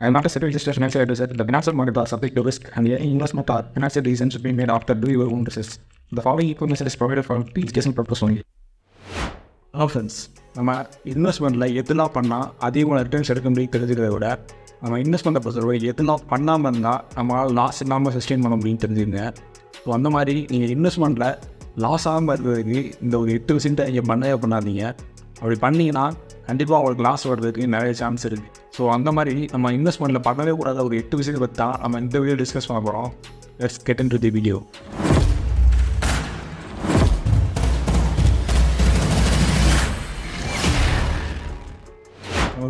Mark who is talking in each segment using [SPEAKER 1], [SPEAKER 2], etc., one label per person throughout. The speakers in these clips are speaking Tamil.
[SPEAKER 1] I am not a certified financial advisor. The financial markets are subject to risk, and any investment or financial decisions should be made after doing your own research. The following information is provided for educational purpose only. Options நம்ம இன்வெஸ்ட்மெண்ட்டில் எதுலாம் பண்ணால் அதிகமான ரிட்டர்ன்ஸ் எடுக்க முடியும் தெரிஞ்சுக்கிறத விட நம்ம இன்வெஸ்ட்மெண்ட்டை பொறுத்தவரை எதுலாம் பண்ணாமல் இருந்தால் நம்மளால் லாஸ் இல்லாமல் சஸ்டெயின் பண்ண முடியும்னு தெரிஞ்சுங்க. ஸோ அந்த மாதிரி நீங்கள் இன்வெஸ்ட்மெண்ட்டில் லாஸ் ஆகாமல் இருக்கிறதுக்கு இந்த ஒரு 8% நீங்கள் பண்ணாதீங்க. அப்படி பண்ணிங்கன்னா கண்டிப்பாக அவங்களுக்கு லாஸ் வர்றதுக்கு நிறைய சான்ஸ் இருக்குது. ஸோ அந்த மாதிரி நம்ம இன்வெஸ்ட்மெண்ட்டில் பண்ணவே கூடாத ஒரு 8% பற்றி தான் நம்ம இந்த வீடியோ டிஸ்கஸ் பண்ண போகிறோம். Let's get into the video.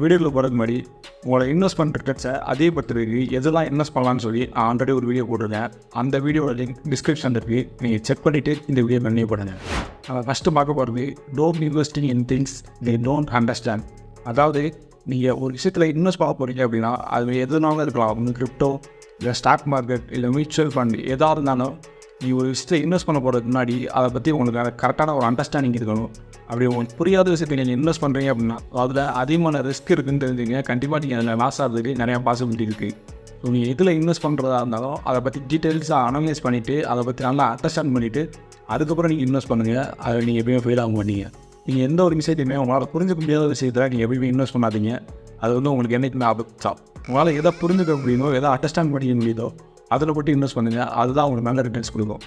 [SPEAKER 1] வீடியோக்குள்ள போகிறதுக்கு முன்னாடி உங்களோட இன்வெஸ்ட்மெண்ட் ரிட்டர்ன்ஸை அதிகப்படுத்துறதுக்கு எதெல்லாம் இன்வெஸ்ட் பண்ணலான்னு சொல்லி ஆல்ரெடி ஒரு வீடியோ போட்டிருக்கேன். அந்த வீடியோட லிங்க் டிஸ்கிரிப்ஷன் இருக்குது, நீங்கள் செக் பண்ணிவிட்டு இந்த வீடியோ கண்டினியூ பண்ணுங்கள். நம்ம ஃபஸ்ட்டு பார்க்க போகிறது don't investing in things they don't understand. அதாவது நீங்கள் ஒரு விஷயத்தில் இன்வெஸ்ட் பண்ண போகிறீங்க அப்படின்னா அது எதுனாலும் இருக்கலாம். ஒன்று கிரிப்டோ, இல்லை ஸ்டாக் மார்க்கெட், இல்லை மியூச்சுவல் ஃபண்ட், எதாக இருந்தாலும் நீங்கள் ஒரு விஷயத்தில் இன்வெஸ்ட் பண்ண போகிறதுக்கு முன்னாடி அதை பற்றி உங்களுக்கு கரெக்டான ஒரு அண்டர்ஸ்டாண்டிங் இருக்கணும். அப்படி உங்களுக்கு புரியாத விஷயத்தை நீங்கள் இன்வெஸ்ட் பண்ணுறீங்க அப்படின்னா அதில் அதிகமான ரிஸ்க் இருக்குதுன்னு தெரிஞ்சுங்க. கண்டிப்பாக நீங்கள் அதில் லாஸ் ஆகிறதுக்கு நிறையா பாசிபிலிட்டி இருக்குது. ஸோ நீங்கள் எதில் இன்வெஸ்ட் பண்ணுறதா இருந்தாலும் அதை பற்றி டீட்டெயில்ஸாக அனலைஸ் பண்ணிவிட்டு அதை பற்றி நல்லா அண்டர்ஸ்டாண்ட் பண்ணிவிட்டு அதுக்கப்புறம் நீங்கள் இன்வெஸ்ட் பண்ணுங்கள். அதை நீங்கள் எப்பயுமே ஃபெயில் ஆக மாட்டீங்க. நீங்கள் எந்த ஒரு விஷயத்தையுமே உங்களால் புரிஞ்சுக்க முடியாத விஷயத்தில் நீங்கள் எப்பயுமே இன்வெஸ்ட் பண்ணாதீங்க. அது வந்து உங்களுக்கு என்றைக்குமே ஆபத்து. உங்களால் எதை புரிஞ்சுக்க முடியுமோ, எதை அண்டர்ஸ்டாண்ட் பண்ணிக்க முடியுதோ அதில் போட்டு இன்வெஸ்ட் பண்ணுங்கள். அதுதான் உங்களுக்கு நல்ல ரிட்டர்ன்ஸ் கொடுக்கும்.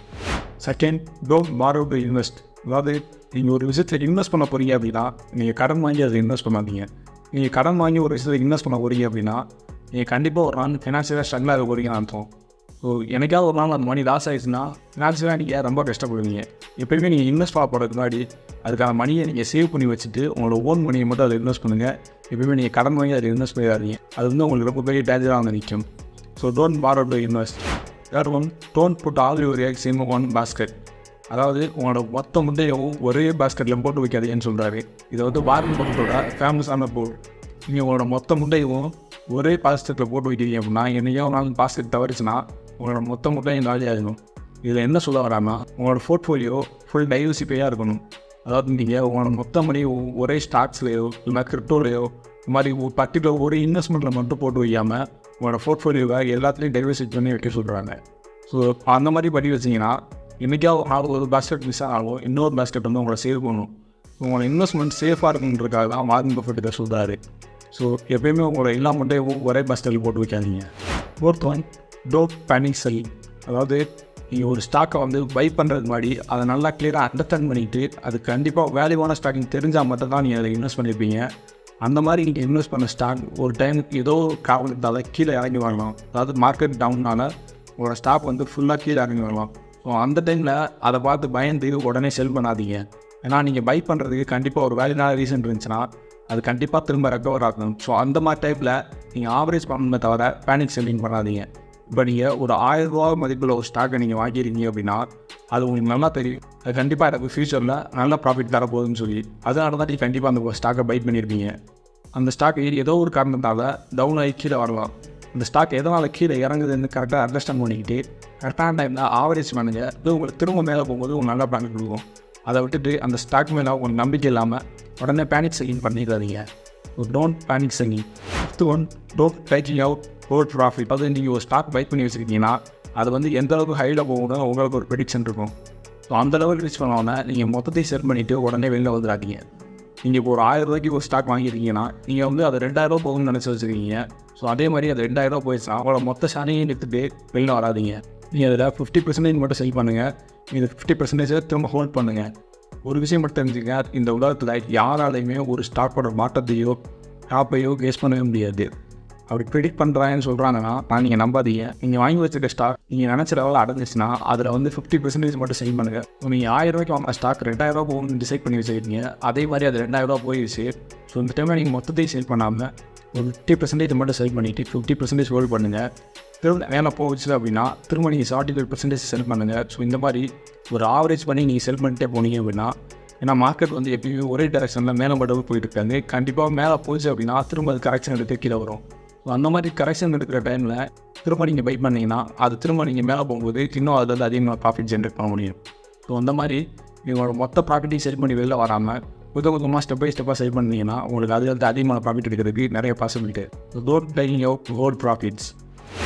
[SPEAKER 1] Second, don't borrow to invest. அதாவது நீங்கள் ஒரு விஷயத்தில் இன்வெஸ்ட் பண்ண போகிறீங்க அப்படின்னா நீங்கள் கடன் வாங்கி அதை இன்வெஸ்ட் பண்ணாதீங்க. நீங்கள் கடன் வாங்கி ஒரு விஷயத்தில் இன்வெஸ்ட் பண்ண போகிறீங்க அப்படின்னா நீங்கள் கண்டிப்பாக ஒரு நாள் ஃபினான்ஷியலாக ஸ்ட்ரகிளாக இருக்க போகிறீங்கன்னு அர்த்தம். ஸோ எனக்காவது ஒரு நாள் அந்த மணி லாஸ் ஆகிடுச்சுன்னா ஃபினான்ஷியலாக நீங்கள் ரொம்ப கஷ்டப்படுவீங்க. எப்போயுமே நீங்கள் இன்வெஸ்ட் பண்ண போகிறதுக்கு முன்னாடி அதுக்கான மணியை நீங்கள் சேவ் பண்ணி வச்சுட்டு உங்களோட ஓன் மணியை மட்டும் அதை இன்வெஸ்ட் பண்ணுங்கள். எப்போயுமே நீங்கள் கடன் வாங்கி அதை இன்வெஸ்ட் பண்ணிடாதீங்க. அது வந்து உங்களுக்கு ரொம்ப பெரிய டேஞ்சராக வந்து நிற்கும். So don't borrow to invest. Third one, don't put all your eggs in one basket. அதாவது உங்களோட மொத்த முட்டையும் ஒரே பாஸ்கெட்டில் போட்டு வைக்காதீங்கன்னு சொல்கிறாரு. இதை வந்து வாரன் பக்கத்தோட ஃபேமஸான போல். நீங்கள் உங்களோட மொத்த முட்டையும் ஒரே பாஸ்கெட்டில் போட்டு வைக்கிறீங்க அப்படின்னா என்னையோ ஒரு நாள் பாஸ்கெட் தவறிச்சுன்னா உங்களோட மொத்த முட்டையும் காலி ஆகணும். இதில் என்ன சொல்ல வராமல் உங்களோட போர்ட்ஃபோலியோ ஃபுல் டைவர்சிஃபையாக இருக்கணும். அதாவது நீங்கள் உங்களோட மொத்த மணி ஒரே ஸ்டாக்ஸ்லையோ இல்லை கிரிப்டோலையோ இந்த மாதிரி ஒரு பர்டிகுலர் ஒரு இன்வெஸ்ட்மெண்ட்டில் மட்டும் போட்டு வைக்காமல் உங்களோட போர்ட்ஃபோலியோவை எல்லாத்துலேயும் டைவர்சிஃபை பண்ணி வைக்க சொல்கிறாங்க. ஸோ அந்த மாதிரி பண்ணி வச்சிங்கன்னா இன்றைக்காவது ஒரு பாஸ்கெட் மிஸ் ஆகும், இன்னொரு பாஸ்கெட் வந்து உங்களை சேவ் பண்ணணும். உங்களோட இன்வெஸ்ட்மெண்ட் சேஃபாக இருக்குன்றதுக்காக தான் வாரன் பஃபெட் இதை சொல்கிறாரு. ஸோ எப்போயுமே உங்களோட எல்லா மட்டும் ஒரே பாஸ்கெட்டில் போட்டு வைக்காதீங்க. Fourth one, don't panic selling. அதாவது நீங்கள் ஒரு ஸ்டாக்கை வந்து பை பண்ணுறதுக்கு முன்னாடி அதை நல்லா கிளியராக அண்டர்ஸ்டாண்ட் பண்ணிவிட்டு அது கண்டிப்பாக வேல்யூவான ஸ்டாக்கிங் தெரிஞ்சால் மட்டும் தான் நீங்கள் அதை இன்வெஸ்ட் பண்ணியிருப்பீங்க. அந்த மாதிரி நீங்கள் இன்வெஸ்ட் பண்ண ஸ்டாக் ஒரு டைம் ஏதோ காரணத்தால் கீழே இறங்கி வாங்கலாம். அதாவது மார்க்கெட் டவுனால் உங்களோட ஸ்டாக் வந்து ஃபுல்லாக கீழே இறங்கி வாங்கலாம். ஸோ அந்த டைமில் அதை பார்த்து பயந்து உடனே செல் பண்ணாதீங்க. ஏன்னா நீங்கள் பை பண்ணுறதுக்கு கண்டிப்பாக ஒரு வேல்யூனான ரீசன் இருந்துச்சுன்னா அது கண்டிப்பாக திரும்ப ரெக்கவர் ஆகணும். ஸோ அந்த மாதிரி டைப்பில் நீங்கள் ஆவரேஜ் பண்ணணுமே தவிர பேனிக் செல்லிங் பண்ணாதீங்க. இப்போ நீங்கள் ஒரு 1000 ரூபா மதிப்பில் ஒரு ஸ்டாக்கை நீங்கள் வாங்கியிருக்கீங்க அப்படின்னா அது உங்களுக்கு நல்லா தெரியும். அது கண்டிப்பாக எனக்கு ஃபியூச்சரில் நல்ல ப்ராஃபிட் தரப்போகுதுன்னு சொல்லி அதனால தான் நீங்கள் கண்டிப்பாக அந்த ஸ்டாக்கை பை பண்ணியிருப்பீங்க. அந்த ஸ்டாக்கு ஏதோ ஒரு காரணத்தால் டவுன் ஆகி கீழே வரலாம். அந்த ஸ்டாக் எதனால் கீழே இறங்குதுன்னு கரெக்டாக அண்டர்ஸ்டாண்ட் பண்ணிக்கிட்டு கரெக்டான டைமில் ஆவரேஜ் பண்ணுங்கள். இது உங்களுக்கு திரும்ப மேலே போகும்போது உங்களுக்கு நல்லா ப்ராஃபிட் கொடுக்கும். அதை விட்டுட்டு அந்த ஸ்டாக் மேலே உங்களுக்கு நம்பிக்கை இல்லாமல் உடனே பேனிக் செல்லிங் பண்ணிடாதீங்க. Don't panic selling. Fifth one, don't taking out whole profit. அதாவது நீங்கள் ஒரு ஸ்டாக் பை பண்ணி வச்சுருக்கீங்கன்னா அது வந்து எந்த அளவுக்கு ஹையில் போகணும் உங்களுக்கு ஒரு ப்ரெடிக்ஷன் இருக்கும். ஸோ அந்த லெவலுக்கு ரீச் பண்ணாமல் நீங்கள் மொத்தத்தையும் செல் பண்ணிவிட்டு உடனே வெளில வந்துடாதீங்க. நீங்கள் இப்போ ஒரு 1000 ரூபாய்க்கு ஒரு ஸ்டாக் வாங்கியிருக்கீங்கன்னா நீங்கள் வந்து அது 2000 ரூபா போகும்னு நினச்சி வச்சுருக்கீங்க. ஸோ அதே மாதிரி அது 2000 ரூபா போயிடுச்சுன்னா அவங்கள மொத்த ஷேரையும் எடுத்துகிட்டு வெளில வராதிங்க. நீங்கள் அதில் 50% மட்டும் செல் பண்ணுங்கள். இது 50% திரும்ப ஹோல்ட் பண்ணுங்கள். ஒரு விஷயம் மட்டும் தெரிஞ்சுங்க, இந்த உலகத்தில் யாராலையுமே ஒரு ஸ்டாக்கோட மாற்றத்தையோ டாப்பையோ கேஸ் பண்ணவே முடியாது. அப்படி ப்ரெடிக்ட் பண்ணுறாங்கன்னு சொல்கிறாங்கன்னா நீங்கள் நம்பாதீங்க. நீங்கள் வாங்கி வச்சுருக்க ஸ்டாக் நீங்கள் நினச்ச லெவலில் அடைஞ்சிச்சுன்னா அதில் வந்து 50% மட்டும் செல் பண்ணுங்கள். நீங்கள் 1000 ரூபாய்க்கு வாங்க ஸ்டாக் 2000 ரூபா போகணும்னு டிசைட் பண்ணி வச்சுருக்கீங்க. அதே மாதிரி அது 2000 ரூபா போயிடுச்சு. ஸோ இந்த டைமில் நீங்கள் மொத்தத்தையும் செல் பண்ணாமல் ஒரு 50% மட்டும் செல் பண்ணிவிட்டு 50% ஹோல்ட் பண்ணுங்கள். திரும்ப மேலே போச்சு அப்படின்னா திரும்ப நீங்கள் 45% செல் பண்ணுங்கள். ஸோ இந்த மாதிரி ஒரு ஆவரேஜ் பண்ணி நீங்கள் செல் பண்ணிட்டே போனீங்க அப்படின்னா, ஏன்னா மார்க்கெட் வந்து எப்பயுமே ஒரே டைரெக்ஷனில் மேலே மட்டும் போயிட்டு இருக்காங்க. கண்டிப்பாக மேலே போச்சு அப்படின்னா திரும்ப அது கரெக்ஷன் எடுத்து கீழே வரும். ஸோ அந்த மாதிரி கரெக்ஷன் எடுக்கிற டைமில் திரும்ப நீங்கள் பை பண்ணிங்கன்னா அது திரும்ப நீங்கள் மேலே போகும்போது இன்னும் அதில் அதிகமாக ப்ராஃபிட் ஜென்ரேட் பண்ண முடியும். ஸோ அந்த மாதிரி உங்களோட மொத்த ப்ராஃபிட்டையும் செல் பண்ணி வெளில வராமல் கொஞ்சமாக ஸ்டெப் பை ஸ்டெப்பாக சேவ் பண்ணிங்கன்னா உங்களுக்கு அது வந்து அதிகமான ப்ராஃபிட் எடுக்கிறதுக்கு நிறைய possibility. Don't dyeing your whole profits.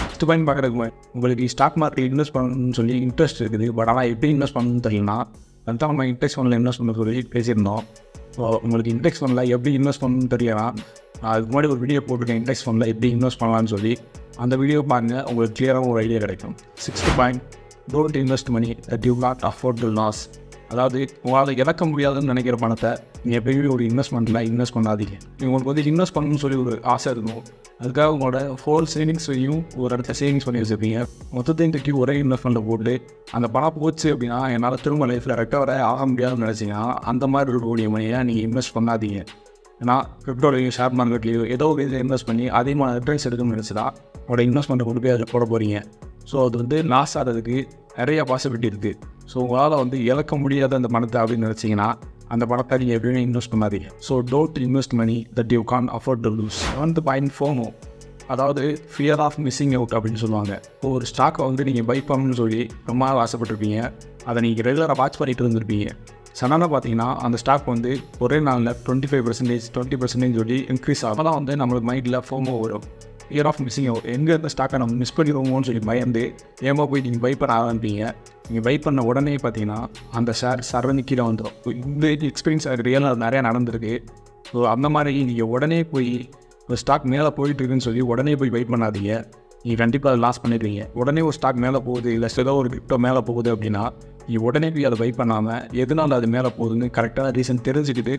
[SPEAKER 1] First point பார்க்குறதுக்கு உங்களுக்கு ஸ்டாக் மார்க்கெட் இன்வெஸ்ட் பண்ணணும்னு சொல்லி இன்ட்ரெஸ்ட் இருக்குது. பட் ஆனால் எப்படி இன்வெஸ்ட் பண்ணணும்னு தெரியலனா அதுதான் நம்ம இன்டெக்ஸ் ஃபண்டில் இன்வெஸ்ட் பண்ண சொல்லி பேசியிருந்தோம். ஸோ உங்களுக்கு இன்டெக்ஸ் ஃபண்டில் எப்படி இன்வெஸ்ட் பண்ணணும்னு தெரியலனா அதுக்கு முன்னாடி ஒரு வீடியோ போட்டிருக்கேன் இன்டெக்ஸ் ஃபண்டில் எப்படி இன்வெஸ்ட் பண்ணலான்னு சொல்லி. அந்த வீடியோ பாருங்கள், உங்களுக்கு கிளியராக ஒரு ஐடியா கிடைக்கும். 6th point, don't invest money that you not afford to lose. அதாவது உங்களால் இழக்க முடியாதுன்னு நினைக்கிற பணத்தை நீங்கள் எப்பயுமே ஒரு இன்வெஸ்ட்மெண்ட்டில் இன்வெஸ்ட் பண்ணாதீங்க. உங்களுக்கு வந்து இன்வெஸ்ட் பண்ணணும்னு சொல்லி ஒரு ஆசை இருக்கும். அதுக்காக உங்களோட ஹோல் சேவிங்ஸையும் ஒரு இடத்துல சேவிங்ஸ் பண்ணி வச்சுருப்பீங்க. மொத்தத்தையும் தூக்கி ஒரே இன்வெஸ்ட்மெண்ட்டில் போட்டு அந்த பணம் போச்சு அப்படின்னா என்னால் திரும்ப லைஃப்பில் ரெக்கவரே ஆக முடியாதுன்னு நினச்சிங்கன்னா அந்த மாதிரி இருக்கக்கூடிய மணியை நீங்கள் இன்வெஸ்ட் பண்ணாதீங்க. ஏன்னா கிரிப்டோலையும் ஷேர் மார்க்கெட்லையும் ஏதோ ஒரு இதில் இன்வெஸ்ட் பண்ணி அதிகமான ரிட்டர்ன்ஸ் எடுக்கணும்னு நினச்சினா உங்களோட இன்வெஸ்ட்மெண்ட்டை கொண்டு போய் அதில் போட போகிறீங்க. ஸோ அது வந்து லாஸ் ஆகிறதுக்கு நிறைய பாசிபிலிட்டி இருக்குது. ஸோ உங்களால் வந்து இழக்க முடியாத அந்த பணத்தை அப்படின்னு நினச்சிங்கன்னா அந்த பணத்தை நீங்கள் எப்படியுமே இன்வெஸ்ட் பண்ணாதீங்க. So don't invest money that you can afford to lose. 7th point, FOMO. அதாவது ஃபியர் ஆஃப் மிஸ்ஸிங் அவுட் அப்படின்னு சொல்லுவாங்க. ஒரு ஸ்டாக்கை வந்து நீங்கள் பை பண்ணணும்னு சொல்லி ரொம்ப நாள் ஆசைப்பட்டிருப்பீங்க. அதை நீங்கள் ரெகுலராக வாட்ச் பண்ணிட்டு இருந்திருப்பீங்க. சடனாக பார்த்தீங்கன்னா அந்த ஸ்டாக் வந்து ஒரே நாளில் 25%, 20% சொல்லி இன்க்ரீஸ் ஆகும். அப்போ தான் வந்து நம்மளுக்கு மைண்டில் FOMO வரும். Fear of missing out. எங்கே இருந்த ஸ்டாக்கை நம்ம மிஸ் பண்ணிடுவோமோன்னு சொல்லி பயந்து ஏமா போய் நீங்கள் பை பண்ண ஆரம்பிப்பீங்க. நீங்கள் பை பண்ண உடனே பார்த்தீங்கன்னா அந்த ஷேர் சரவணி கீழே வந்துடும். இந்த எக்ஸ்பீரியன்ஸ் ரியலாக நிறையா நடந்திருக்கு. ஸோ அந்த மாதிரி நீங்கள் உடனே போய் ஒரு ஸ்டாக் மேலே போயிட்டு இருக்குன்னு சொல்லி உடனே போய் பை பண்ணாதீங்க. நீங்கள் கண்டிப்பாக அதை லாஸ் பண்ணிடுவீங்க. உடனே ஒரு ஸ்டாக் மேலே போகுது, இல்லை ஏதோ ஒரு கிரிப்டோ மேலே போகுது அப்படின்னா நீங்கள் உடனே போய் அதை பை பண்ணாமல் எதனால் அது மேலே போகுதுன்னு கரெக்டான ரீசன் தெரிஞ்சுக்கிட்டு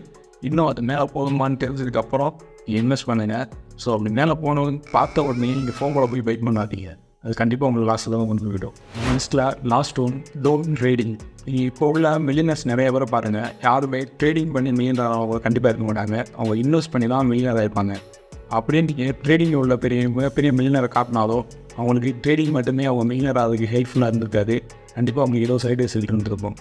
[SPEAKER 1] இன்னும் அது மேலே போகுமான்னு தெரிஞ்சதுக்கப்புறம் நீங்கள் இன்வெஸ்ட் பண்ணுங்கள். ஸோ அப்படி மேலே போனவங்க பார்த்த உடனே நீங்கள் ஃபோனில் போய் பை பண்ணாதீங்க. அது கண்டிப்பாக உங்களுக்கு லாஸ்ட்டில் தான் கொண்டு போய்விடும். நெக்ஸ்ட்டில் லாஸ்ட் ஒன், டோன்ட் ட்ரேடிங். நீங்கள் இப்போ உள்ள மில்லியனர்ஸ் நிறைய பேரை பாருங்கள், யாருமே ட்ரேடிங் பண்ணி மில்லியனர் அவங்க கண்டிப்பாக இருக்க மாட்டாங்க. அவங்க இன்வெஸ்ட் பண்ணி தான் மில்லியனராக இருப்பாங்க. அப்படியே நீங்கள் ட்ரேடிங் உள்ள மிகப்பெரிய மில்லியனரை காட்டினாலும் அவங்களுக்கு ட்ரேடிங் மட்டுமே அவங்க மில்லியனர் அதுக்கு ஹெல்ப்ஃபுல்லாக இருந்திருக்காது. கண்டிப்பாக அவங்க ஏதோ சைடு எஃபெக்ட் இருந்திருக்கும்.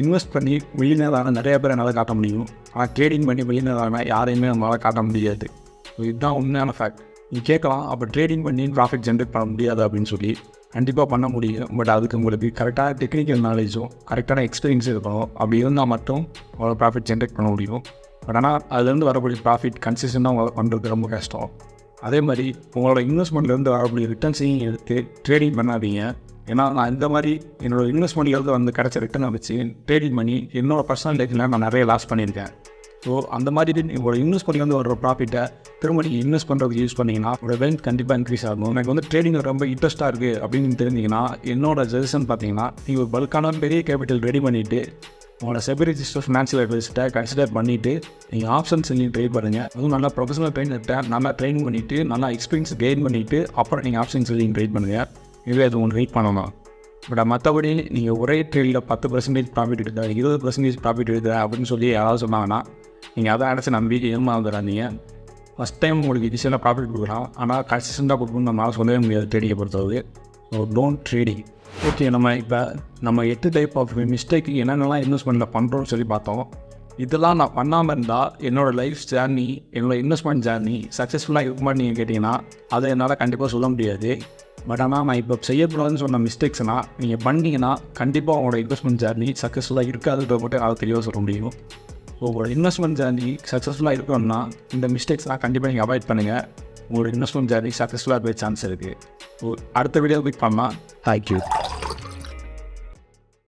[SPEAKER 1] இன்வெஸ்ட் பண்ணி மில்லியனரான நிறைய பேரை என்னால் காட்ட முடியும். ஆனால் ட்ரேடிங் பண்ணி மில்லியனரான யாரையுமே நம்மளால் காட்ட முடியாது. ஸோ இதுதான் உண்மையான ஃபேக்ட். நீங்கள் கேட்கலாம், அப்போ ட்ரேடிங் பண்ணி ப்ராஃபிட் ஜென்ரேட் பண்ண முடியாது அப்படின்னு சொல்லி. கண்டிப்பாக பண்ண முடியும். பட் அதுக்கு உங்களுக்கு கரெக்டான டெக்னிக்கல் நாலேஜும் கரெக்டான எக்ஸ்பீரியன்ஸும் இருக்கணும். அப்படி இருந்தால் மட்டும் உங்களால் ப்ராஃபிட் ஜென்ரேட் பண்ண முடியும். பட் ஆனால் அதுலேருந்து வரக்கூடிய ப்ராஃபிட் கன்சிஸ்டண்டாக உங்களால் பண்ணுறது ரொம்ப கஷ்டம். அதே மாதிரி உங்களோட இன்வெஸ்ட்மெண்ட்லேருந்து வரக்கூடிய ரிட்டர்ன்ஸையும் எடுத்து ட்ரேடிங் பண்ணாதீங்க. ஏன்னா நான் இந்த மாதிரி என்னோடய இன்வெஸ்ட்மெண்ட்லேருந்து வந்து கிடச்ச ரிட்டர்னை வச்சு ட்ரேடிங் பண்ணி என்னோடய பர்சனல் லைஃப்பில் நான் நிறைய லாஸ் பண்ணியிருக்கேன். ஸோ அந்த மாதிரி உங்களோட இன்வெஸ்ட்மெண்ட்லேருந்து வர ப்ராஃபிட்டை திரும்ப நீங்கள் இன்வெஸ்ட் பண்ணுறதுக்கு யூஸ் பண்ணிங்கன்னா உங்களோட வெல்த் கண்டிப்பாக இன்க்ரீஸ் ஆகும். எனக்கு வந்து ட்ரேடிங்கில் ரொம்ப இன்ட்ரெஸ்ட்டாக இருக்குது அப்படின்னு தெரிஞ்சிங்கன்னா என்னோட சஜஷன் பார்த்தீங்கன்னா நீங்கள் ஒரு பல்கான பெரிய கேபிட்டல் ரெடி பண்ணிவிட்டு உங்களோட செபி ரிஜிஸ்டர் ஃபினான்ஷியல் அட்வைஸை கன்சிடர் பண்ணிவிட்டு நீங்கள் ஆப்ஷன்ஸ் நீங்கள் ட்ரை பண்ணுங்கள். அதுவும் நல்லா ப்ரொஃபஷனல் ட்ரெயினர்கிட்ட நல்லா ட்ரெயின் பண்ணிவிட்டு நல்லா எக்ஸ்பீரியன்ஸ் கெயின் பண்ணிவிட்டு அப்புறம் நீங்கள் ஆப்ஷன்ஸ் நீங்கள் ட்ரை பண்ணுங்கள். இதுவே அது ஒன்று வெயிட் பண்ணணும். பட் மற்றபடி நீங்கள் ஒரே ட்ரேடில் 10% ப்ராஃபிட் எடுக்கிறேன், 20% ப்ராஃபிட் எடுக்கிறேன் அப்படின்னு சொல்லி யாராவது சொன்னாங்கன்னா நீங்கள் அதை அடைச்சி நம்பி ஏமாந்துடாதீங்க. ஃபஸ்ட் டைம் உங்களுக்கு ஈஸியாக ப்ராஃபிட் கொடுக்கலாம், ஆனால் கன்சிஸ்டண்ட்டாக கொடுக்கணும்னு நம்மளால் சொல்லவே முடியாது ட்ரேடிங்கை பொறுத்தவரை. So don't trading. ஓகே, நம்ம 8 டைப் ஆஃப் மிஸ்டேக்கு என்னென்னலாம் இன்வெஸ்ட்மெண்ட்டில் பண்ணுறோன்னு சொல்லி பார்த்தோம். இதெல்லாம் நான் பண்ணாமல் இருந்தால் என்னோடய லைஃப் ஜேர்னி, என்னோடய இன்வெஸ்ட்மெண்ட் ஜேர்னி சக்ஸஸ்ஃபுல்லாக இருக்குமான்னு நீங்கள் கேட்டிங்கன்னா அதை என்னால் கண்டிப்பாக சொல்ல முடியாது. பட் ஆனால் நான் இப்போ செய்யக்கூடாதுன்னு சொன்ன மிஸ்டேக்ஸ்னால் நீங்கள் பண்ணிங்கன்னா கண்டிப்பாக உங்களோட இன்வெஸ்ட்மெண்ட் ஜேர்னி சக்ஸஸ்ஃபுல்லாக இருக்காதுன்றத மட்டும் அதை தெளிவாக சொல்ல முடியும். ஸோ உங்களோட இன்வெஸ்ட்மெண்ட் ஜேர்னி சக்ஸஸ்ஃபுல்லாக இருக்கணும்னா இந்த மிஸ்டேக்ஸ்லாம் கண்டிப்பாக நீங்கள் அவாய்ட் பண்ணுங்கள். உங்களோட இன்வெஸ்ட்மெண்ட் ஜேர்னி சக்ஸஸ்ஃபுல்லாக இருக்க சான்ஸ் இருக்குது. ஸோ அடுத்த வீடியோ பிக் பண்ணலாம். தேங்க்யூ.